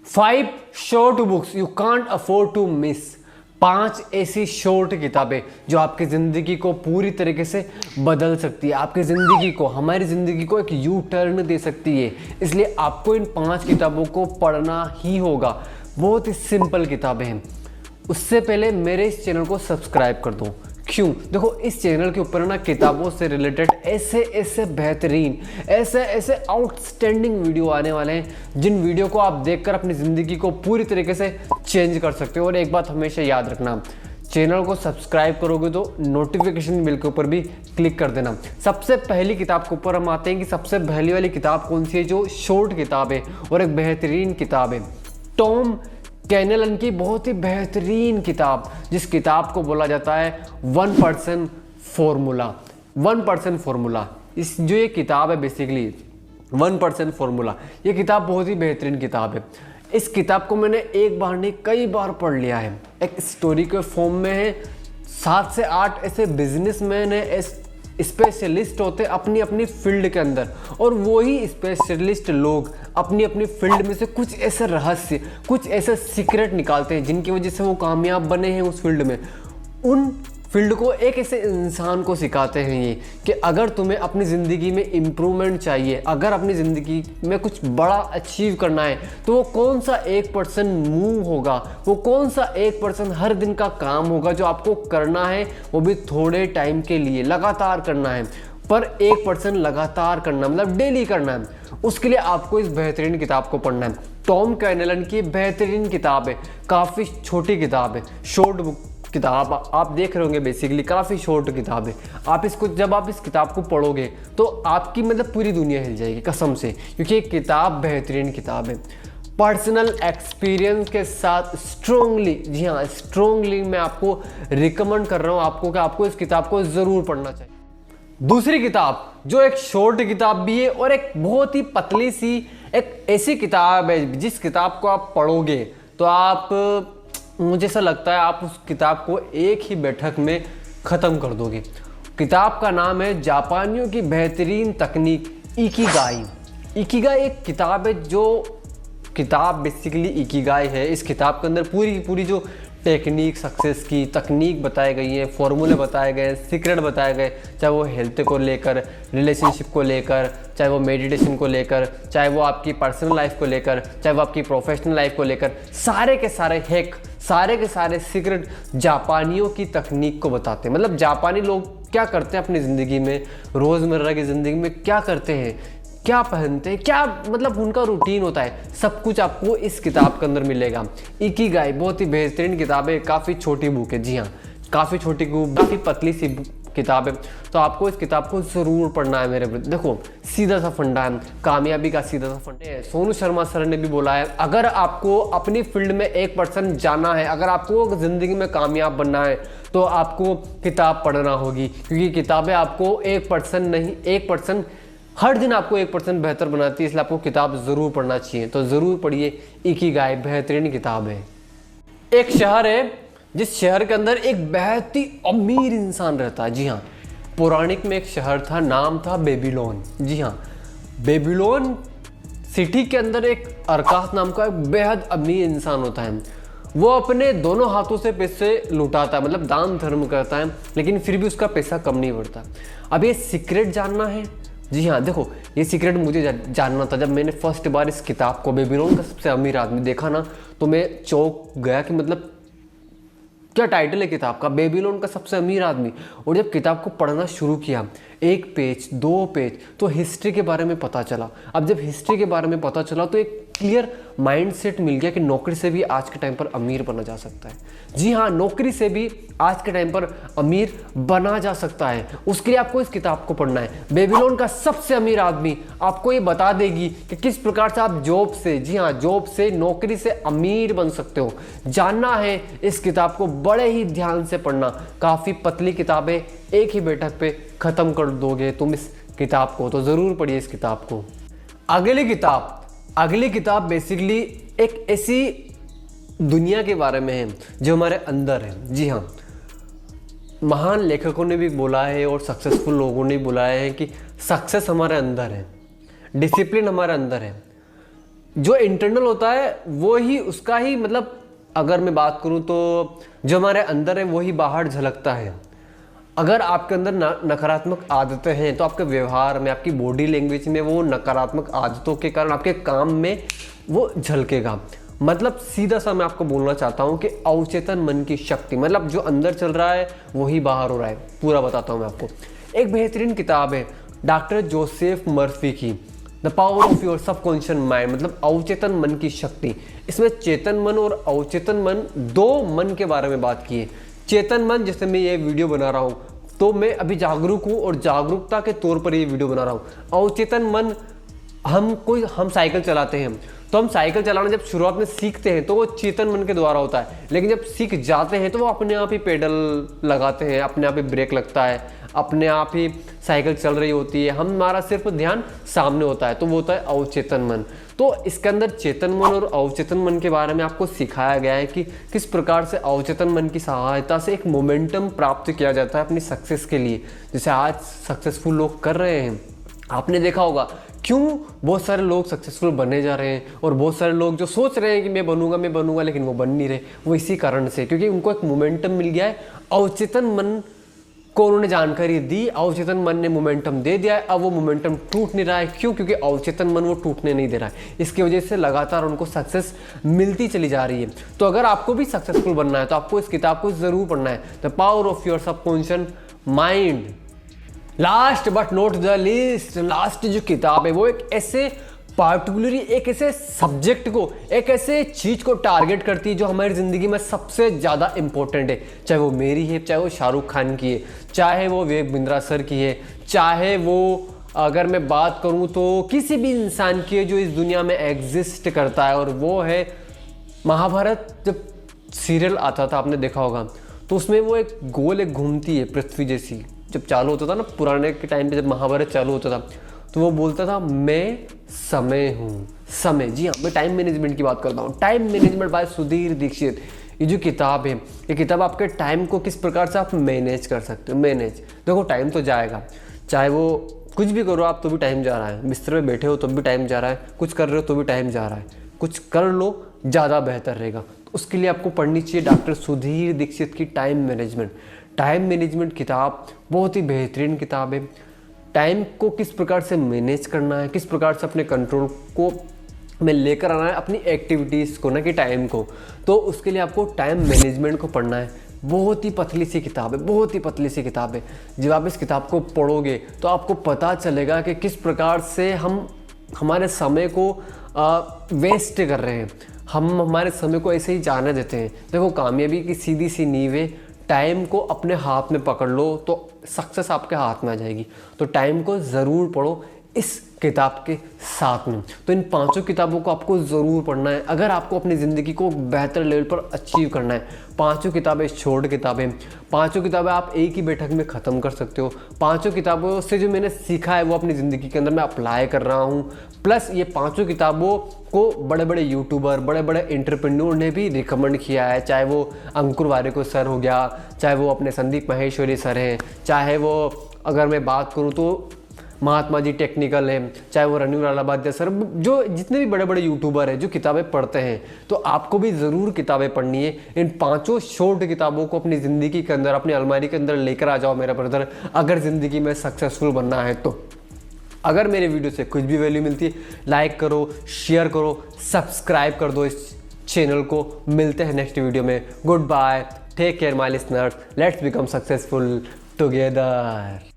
5 short books you can't afford to miss. 5 ऐसी short किताबें जो आपकी ज़िंदगी को पूरी तरीके से बदल सकती है, आपकी ज़िंदगी को, हमारी ज़िंदगी को एक यू टर्न दे सकती है। इसलिए आपको इन 5 किताबों को पढ़ना ही होगा। बहुत ही सिंपल किताबें हैं। उससे पहले मेरे इस चैनल को सब्सक्राइब कर दो। क्यों? देखो, इस चैनल के ऊपर ना किताबों से रिलेटेड ऐसे बेहतरीन, ऐसे आउटस्टैंडिंग वीडियो आने वाले हैं जिन वीडियो को आप देखकर अपनी ज़िंदगी को पूरी तरीके से चेंज कर सकते हो। और एक बात हमेशा याद रखना, चैनल को सब्सक्राइब करोगे तो नोटिफिकेशन बिल के ऊपर भी क्लिक कर देना। सबसे पहली किताब के ऊपर हम आते हैं कि सबसे पहली वाली किताब कौन सी है, जो शॉर्ट किताब है और एक बेहतरीन किताब है। टॉम कैनेलन की बहुत ही बेहतरीन किताब, जिस किताब को बोला जाता है 1% फॉर्मूला। 1% फॉर्मूला, इस जो ये किताब है बेसिकली 1% फॉर्मूला, ये किताब बहुत ही बेहतरीन किताब है। इस किताब को मैंने एक बार नहीं कई बार पढ़ लिया है। एक स्टोरी के फॉर्म में है। 7 से 8 ऐसे बिजनेसमैन है, स्पेशलिस्ट होते अपनी अपनी फील्ड के अंदर, और वही स्पेशलिस्ट लोग अपनी अपनी फील्ड में से कुछ ऐसे रहस्य, कुछ ऐसे सीक्रेट निकालते हैं जिनकी वजह से वो कामयाब बने हैं उस फील्ड में। उन फील्ड को एक ऐसे इंसान को सिखाते हैं ये कि अगर तुम्हें अपनी ज़िंदगी में इम्प्रूवमेंट चाहिए, अगर अपनी ज़िंदगी में कुछ बड़ा अचीव करना है, तो वो कौन सा 1% मूव होगा, वो कौन सा 1% हर दिन का काम होगा जो आपको करना है, वो भी थोड़े टाइम के लिए लगातार करना है, पर 1% लगातार करना मतलब डेली करना है। उसके लिए आपको इस बेहतरीन किताब को पढ़ना है। टॉम कैनेलन की बेहतरीन किताब है, काफ़ी छोटी किताब है, शॉर्ट बुक किताब आप देख रहे होंगे, बेसिकली काफ़ी शॉर्ट किताब है। आप इसको जब आप इस किताब को पढ़ोगे तो आपकी मतलब पूरी दुनिया हिल जाएगी कसम से, क्योंकि ये किताब बेहतरीन किताब है। पर्सनल एक्सपीरियंस के साथ स्ट्रोंगली, जी हाँ स्ट्रोंगली मैं आपको रिकमेंड कर रहा हूँ आपको कि आपको इस किताब को ज़रूर पढ़ना चाहिए। दूसरी किताब जो एक शॉर्ट किताब भी है और एक बहुत ही पतली सी एक ऐसी किताब है जिस किताब को आप पढ़ोगे तो आप, मुझे ऐसा लगता है आप उस किताब को एक ही बैठक में ख़त्म कर दोगे। किताब का नाम है जापानियों की बेहतरीन तकनीक इकिगाई। इकिगाई एक किताब है, जो किताब बेसिकली इकिगाई है। इस किताब के अंदर पूरी की पूरी जो टेक्निक, सक्सेस की तकनीक बताई गई है, फॉर्मूले बताए गए, सीक्रेट बताए गए, चाहे वो हेल्थ को लेकर, रिलेशनशिप को लेकर, चाहे वो मेडिटेशन को लेकर, चाहे वो आपकी पर्सनल लाइफ को लेकर, चाहे वो आपकी प्रोफेशनल लाइफ को लेकर, सारे के सारे हैक, सारे के सारे सीक्रेट जापानियों की तकनीक को बताते हैं। मतलब जापानी लोग क्या करते हैं अपनी ज़िंदगी में, रोज़मर्रा की ज़िंदगी में क्या करते हैं, क्या पहनते हैं, क्या मतलब उनका रूटीन होता है, सब कुछ आपको इस किताब के अंदर मिलेगा। इकिगाई बहुत ही बेहतरीन किताब है, काफ़ी छोटी बुक है, जी हाँ काफ़ी छोटी बुक, काफ़ी पतली सी किताब है, तो आपको इस किताब को ज़रूर पढ़ना है मेरे। देखो सीधा सा फंडा है, कामयाबी का सीधा सा फंडा है। सोनू शर्मा सर ने भी बोला है, अगर आपको अपनी फील्ड में 1% जाना है, अगर आपको ज़िंदगी में कामयाब बनना है तो आपको किताब पढ़ना होगी, क्योंकि किताबें आपको 1% नहीं, 1% हर दिन आपको 1% बेहतर बनाती है। इसलिए आपको किताब ज़रूर पढ़ना चाहिए, तो ज़रूर पढ़िए। इकिगाई बेहतरीन किताब है। एक शहर है जिस शहर के अंदर एक बहुत ही अमीर इंसान रहता है, जी हाँ पौराणिक में एक शहर था, नाम था बेबीलोन। जी हाँ बेबीलोन सिटी के अंदर एक अरकास नाम का एक बेहद अमीर इंसान होता है। वो अपने दोनों हाथों से पैसे लुटाता है, मतलब दान धर्म करता है, लेकिन फिर भी उसका पैसा कम नहीं बढ़ता। अब ये सीक्रेट जानना है, जी हाँ देखो ये सीक्रेट मुझे जानना था। जब मैंने फर्स्ट बार इस किताब को बेबीलोन का सबसे अमीर आदमी देखा ना, तो मैं चौंक गया कि मतलब क्या टाइटल है किताब का, बेबीलोन का सबसे अमीर आदमी। और जब किताब को पढ़ना शुरू किया, 1 पेज 2 पेज, तो हिस्ट्री के बारे में पता चला। अब जब हिस्ट्री के बारे में पता चला तो एक क्लियर माइंडसेट मिल गया कि नौकरी से भी आज के टाइम पर अमीर बना जा सकता है। जी हाँ नौकरी से भी आज के टाइम पर अमीर बना जा सकता है। उसके लिए आपको इस किताब को पढ़ना है। बेबीलोन का सबसे अमीर आदमी आपको ये बता देगी कि किस प्रकार से आप जॉब से, जी हाँ जॉब से, नौकरी से अमीर बन सकते हो। जानना है इस किताब को बड़े ही ध्यान से पढ़ना। काफ़ी पतली किताब है, एक ही बैठक पे ख़त्म कर दोगे तुम इस किताब को, तो ज़रूर पढ़िए इस किताब को। अगली किताब बेसिकली एक ऐसी दुनिया के बारे में है जो हमारे अंदर है। जी हाँ महान लेखकों ने भी बोला है और सक्सेसफुल लोगों ने भी बोला है कि सक्सेस हमारे अंदर है, डिसिप्लिन हमारे अंदर है, जो इंटरनल होता है वो ही उसका ही मतलब, अगर मैं बात करूं तो जो हमारे अंदर है वही बाहर झलकता है। अगर आपके अंदर नकारात्मक आदतें हैं तो आपके व्यवहार में, आपकी बॉडी लैंग्वेज में वो नकारात्मक आदतों के कारण आपके काम में वो झलकेगा। मतलब सीधा सा मैं आपको बोलना चाहता हूँ कि अवचेतन मन की शक्ति, मतलब जो अंदर चल रहा है वही बाहर हो रहा है। पूरा बताता हूँ मैं आपको। एक बेहतरीन किताब है डॉक्टर जोसेफ मर्फी की, the power of your subconscious mind, मतलब अवचेतन मन की शक्ति। इसमें चेतन मन और अवचेतन मन, दो मन के बारे में बात की है। चेतन मन, जैसे मैं ये वीडियो बना रहा हूँ तो मैं अभी जागरूक हूँ और जागरूकता के तौर पर ये वीडियो बना रहा हूँ। अवचेतन मन, हम साइकिल चलाते हैं तो हम साइकिल चलाना जब शुरुआत में सीखते हैं तो वो चेतन मन के द्वारा होता है, लेकिन जब सीख जाते हैं तो वो अपने आप ही पेडल लगाते हैं, अपने आप ही ब्रेक लगता है, अपने आप ही साइकिल चल रही होती है, हमारा सिर्फ ध्यान सामने होता है, तो वो होता है अवचेतन मन। तो इसके अंदर चेतन मन और अवचेतन मन के बारे में आपको सिखाया गया है कि किस प्रकार से अवचेतन मन की सहायता से एक मोमेंटम प्राप्त किया जाता है अपनी सक्सेस के लिए, जैसे आज सक्सेसफुल लोग कर रहे हैं। आपने देखा होगा क्यों बहुत सारे लोग सक्सेसफुल बनने जा रहे हैं और बहुत सारे लोग जो सोच रहे हैं कि मैं बनूंगा लेकिन वो बन नहीं रहे, वो इसी कारण से, क्योंकि उनको एक मोमेंटम मिल गया है। अवचेतन मन को उन्होंने जानकारी दी, अवचेतन मन ने मोमेंटम दे दिया है। अब वो मोमेंटम टूट नहीं रहा है, क्यों? क्योंकि अवचेतन मन वो टूटने नहीं दे रहा है। इसकी वजह से लगातार उनको सक्सेस मिलती चली जा रही है। तो अगर आपको भी सक्सेसफुल बनना है तो आपको इस किताब को जरूर पढ़ना है, the power of your subconscious mind. Last but not the least, last जो किताब है वो एक ऐसे पार्टिकुलरली एक ऐसे सब्जेक्ट को, एक ऐसे चीज को टारगेट करती है जो हमारी जिंदगी में सबसे ज्यादा इंपॉर्टेंट है। चाहे वो मेरी है, चाहे वो शाहरुख खान की है, चाहे वो विवेक बिंद्रा सर की है, चाहे वो अगर मैं बात करूं तो किसी भी इंसान की है जो इस दुनिया में एग्जिस्ट करता है, और वो है महाभारत। जब सीरियल आता था आपने देखा होगा तो उसमें वो एक गोल एक घूमती है पृथ्वी जैसी, जब चालू होता था ना पुराने के टाइम पे, जब महाभारत चालू होता था तो वो बोलता था मैं समय हूँ, समय। जी हाँ, मैं टाइम मैनेजमेंट की बात करता हूँ, time management by Sudhir Dixit. ये जो किताब है, ये किताब आपके टाइम को किस प्रकार से आप मैनेज कर सकते हो। मैनेज, देखो टाइम तो जाएगा, चाहे वो कुछ भी करो आप तो भी टाइम जा रहा है, बिस्तर में बैठे हो तो भी टाइम जा रहा है, कुछ कर रहे हो तो भी टाइम जा रहा है। कुछ कर लो, ज़्यादा बेहतर रहेगा। तो उसके लिए आपको पढ़नी चाहिए डॉक्टर सुधीर दीक्षित की टाइम मैनेजमेंट। टाइम मैनेजमेंट किताब बहुत ही बेहतरीन किताब है। टाइम को किस प्रकार से मैनेज करना है, किस प्रकार से अपने कंट्रोल को में लेकर आना है अपनी एक्टिविटीज़ को, ना कि टाइम को, तो उसके लिए आपको टाइम मैनेजमेंट को पढ़ना है। बहुत ही पतली सी किताब है, बहुत ही पतली सी किताब है। जब आप इस किताब को पढ़ोगे तो आपको पता चलेगा कि किस प्रकार से हम हमारे समय को वेस्ट कर रहे हैं, हम हमारे समय को ऐसे ही जाने देते हैं। देखो कामयाबी की सीधी सी नींव है, टाइम को अपने हाथ में पकड़ लो तो सक्सेस आपके हाथ में आ जाएगी। तो टाइम को ज़रूर पढ़ो इस किताब के साथ में। तो इन पांचों किताबों को आपको ज़रूर पढ़ना है अगर आपको अपनी ज़िंदगी को बेहतर लेवल पर अचीव करना है। पांचों किताबें शॉर्ट किताबें, पांचों किताबें आप एक ही बैठक में ख़त्म कर सकते हो। पांचों किताबों से जो मैंने सीखा है वो अपनी ज़िंदगी के अंदर मैं अप्लाई कर रहा हूँ। प्लस ये पांचों किताबों को बड़े बड़े यूट्यूबर, बड़े बड़े एंटरप्रेन्योर ने भी रिकमेंड किया है, चाहे वो अंकुर वारिको सर हो गया, चाहे वो अपने संदीप माहेश्वरी सर हैं, चाहे वो अगर मैं बात करूँ तो महात्मा जी टेक्निकल है, चाहे वो रणवीर अलाहाबादी सर, जो जितने भी बड़े बड़े यूट्यूबर हैं जो किताबें पढ़ते हैं, तो आपको भी ज़रूर किताबें पढ़नी है। इन पांचों शॉर्ट किताबों को अपनी ज़िंदगी के अंदर, अपनी अलमारी के अंदर लेकर आ जाओ मेरा ब्रदर, अगर ज़िंदगी में सक्सेसफुल बनना है तो। अगर मेरे वीडियो से कुछ भी वैल्यू मिलती है, लाइक करो, शेयर करो, सब्सक्राइब कर दो इस चैनल को। मिलते हैं नेक्स्ट वीडियो में। Good bye, take care my listeners, let's become successful together.